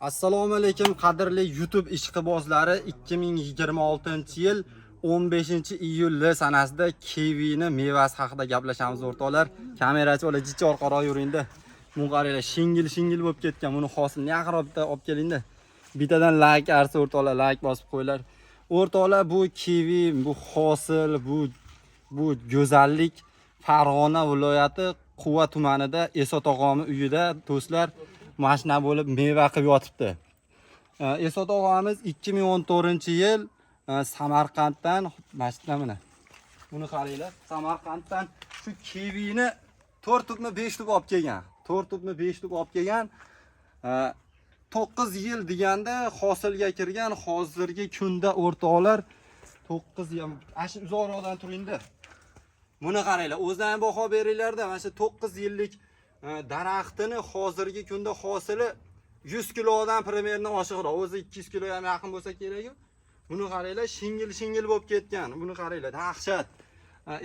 Assalomu alaykum qadrli YouTube ishqibozlari. 2026-yil 15-iyul sanasida kiwini mevasi haqida gaplashamiz o'rtoqlar. Kamerachi bola jichi orqaroq yuringda. Muqarranglar shingil bo'lib ketgan. Buni hosilni yaqinroqda olib kelingda. Bitadan like arsa o'rtoqlar, like bosib qo'yinglar. O'rtoqlar, bu kiwi, bu hosil, bu go'zallik Farg'ona viloyati Quva tumanida Esot og'ami uyida do'stlar mashina bo'lib meva qilib yotibdi. Esot og'amiz 2014-yil Samarqanddan mashina mana. Buni qaranglar. Samarqanddan shu kiwini 4 tubmi 5 tub olib kelgan. 4 tubmi 5 tub olib kelgan. 9 yil deganda hosilga kirgan. Hozirgi kunda o'rtoqlar 9 yil. Ashi uzoqroqdan turingda. Buni qaranglar. O'zdan baho beringlarda. Mana shu 9 yillik daraxtini hozirgi kunda hosili 100 kilodan primerni oshiqroq. O'zi 200 kiloga ham yaqin bo'lsa kerak. Buni qaranglar, shingil bo'lib ketgan. Buni qaranglar, dahshat.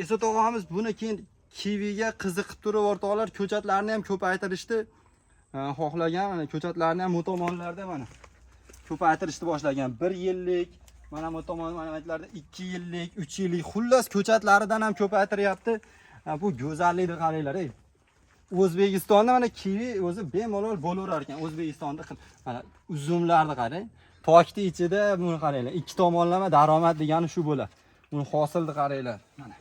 Esot og'amiz buni keyin kiwiga qiziqib turib o'rtoqlar ko'chatlarni ham ko'paytirishdi. Xohlagan mana ko'chatlarni ham motomonlarda mana ko'paytirishni boshlagan. 1 yillik, mana motomonlarda 2 yillik, 3 yillik, xullas ko'chatlaridan ham ko'paytiryapti. Bu go'zallikni qaranglar, ey. O'zbekistonda mana kiwi o'zi bemalol bo'laverar ekan. O'zbekistonda mana uzumlarni qarang. Tokni ichida buni qaranglar. Ikki tomonlama daromad degani shu bo'ladi. Buni hosilni qaranglar. Mana.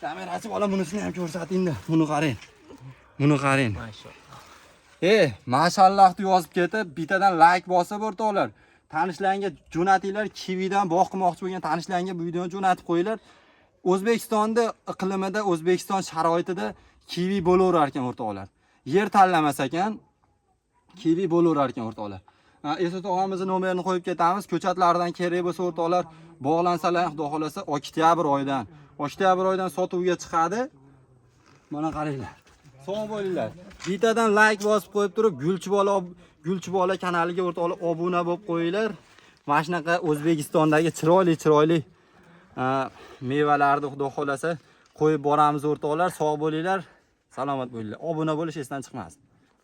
Kamerachi bola bunisini ham ko'rsatingda. Buni qarang. Buni qarang. Maşallah. Mashallah deb yozib ketib, bitadan like bosib o'rtoqlar. Tanishlarga jo'natinglar, kiwidan boqmoqchi bo'lgan tanishlarga bu videoni jo'natib qo'yinglar. O'zbekistonda iqlimida, O'zbekiston sharoitida kiwi bo'laverar ekan o'rtoqlar. Yer tanlamas ekan, kiwi bo'laverar ekan o'rtoqlar. Esot og'amizning nomerini qo'yib ketamiz. Ko'chatlardan kerak bo'lsa o'rtoqlar, bog'lansalar, xudo xolasa oktyabr oyidan sotuvga chiqadi. Mana qaranglar. Sog' bo'linglar. Bitadan like bosib qo'yib turib, Gulchi bola kanaliga o'rtoqlar obuna bo'lib qo'yinglar. Mana shunaqa O'zbekistondagi chiroyli mevalarni xudo xolasa qo'yib boramiz o'rtoqlar. Sog' bo'linglar, salomat bo'linglar. Obuna bo'lish esdan chiqmasin.